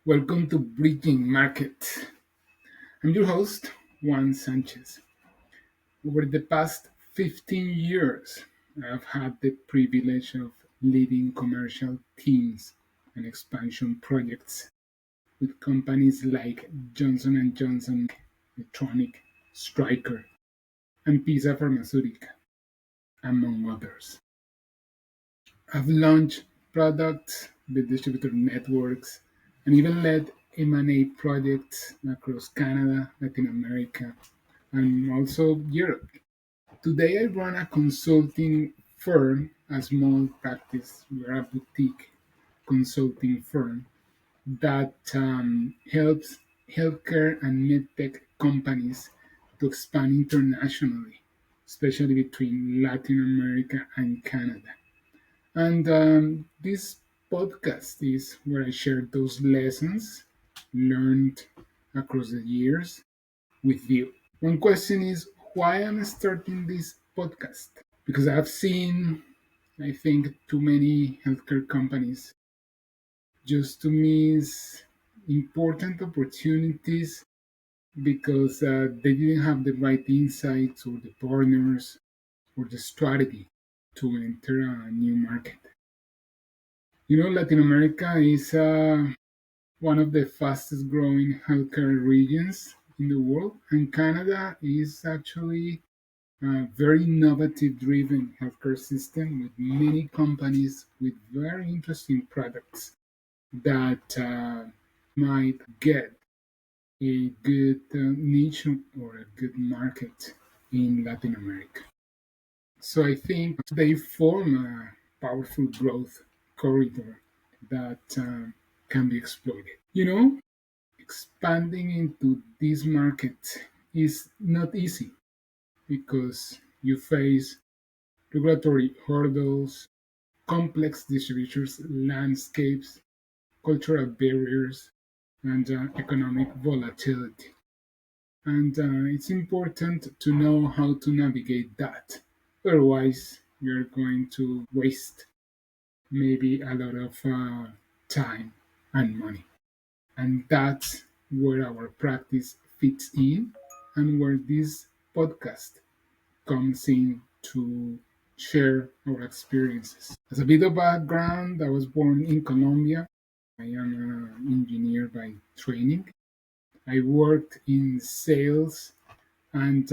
Welcome to Bridging Market. I'm your host, Juan Sanchez. Over the past 15 years, I've had the privilege of leading commercial teams and expansion projects with companies like Johnson& Johnson, Electronic, Stryker, and Pisa Pharmaceutical, among others. I've launched products with distributor networks and even led M&A projects across Canada, Latin America, and also Europe. Today, I run a consulting firm, a small practice, we're a boutique consulting firm that helps healthcare and medtech companies to expand internationally, especially between Latin America and Canada. And this podcast is where I share those lessons learned across the years with you. One question is why I'm starting this podcast? Because I've seen, I think, too many healthcare companies just to miss important opportunities because they didn't have the right insights or the partners or the strategy to enter a new market. Latin America is one of the fastest growing healthcare regions in the world, and Canada is actually a very innovative driven healthcare system with many companies with very interesting products that might get a good niche or a good market in Latin America. So I think they form a powerful growth corridor that can be exploited. Expanding into this market is not easy because you face regulatory hurdles, complex distributors landscapes, cultural barriers, and economic volatility. And it's important to know how to navigate that. Otherwise, you're going to waste maybe a lot of time and money. And that's where our practice fits in and where this podcast comes in to share our experiences. As a bit of background, I was born in Colombia. I am an engineer by training. I worked in sales and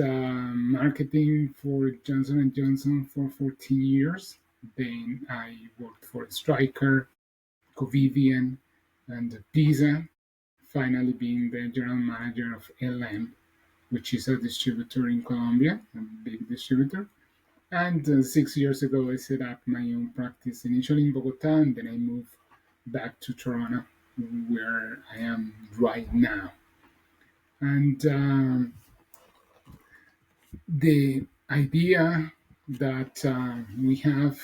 marketing for Johnson& Johnson for 14 years. Then I worked for Stryker, Covidian, and Pisa, finally being the general manager of LM, which is a distributor in Colombia, a big distributor. And 6 years ago, I set up my own practice, initially in Bogota, and then I moved back to Toronto, where I am right now. And the idea that we have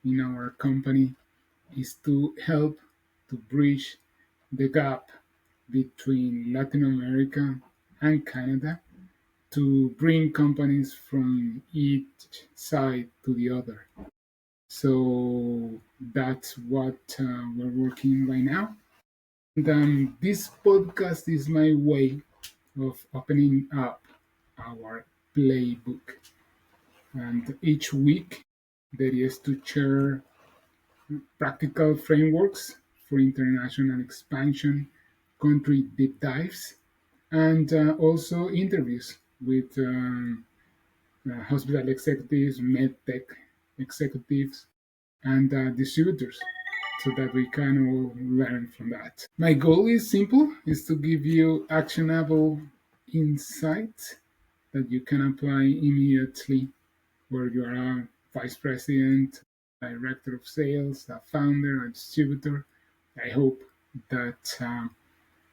in our company is to help to bridge the gap between Latin America and Canada to bring companies from each side to the other. So that's what we're working right now. And this podcast is my way of opening up our playbook. And each week, there is to share practical frameworks for international expansion, country deep dives, and also interviews with hospital executives, MedTech executives, and distributors so that we can all learn from that. My goal is simple, is to give you actionable insights that you can apply immediately where you are a vice president, director of sales, a founder, a distributor. I hope that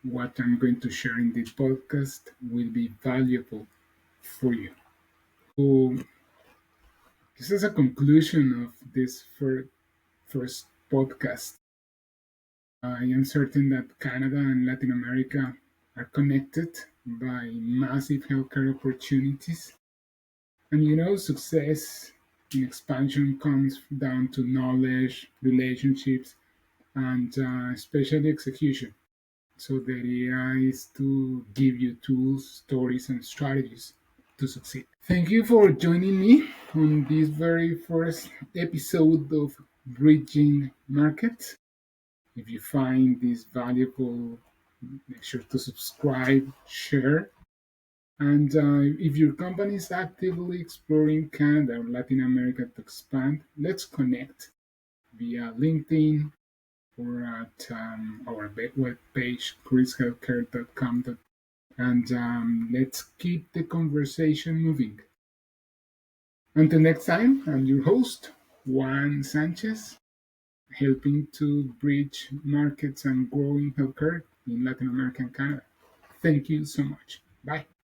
what I'm going to share in this podcast will be valuable for you. So, this is a conclusion of this first podcast. I am certain that Canada and Latin America are connected by massive healthcare opportunities. And success in expansion comes down to knowledge, relationships, and especially execution. So the idea is to give you tools, stories, and strategies to succeed. Thank you for joining me on this very first episode of Bridging Markets. If you find this valuable, make sure to subscribe, share, and if your company is actively exploring Canada or Latin America to expand, let's connect via LinkedIn or at our webpage, chrishealthcare.com. And let's keep the conversation moving. Until next time, I'm your host, Juan Sanchez, helping to bridge markets and growing healthcare in Latin America and Canada. Thank you so much. Bye.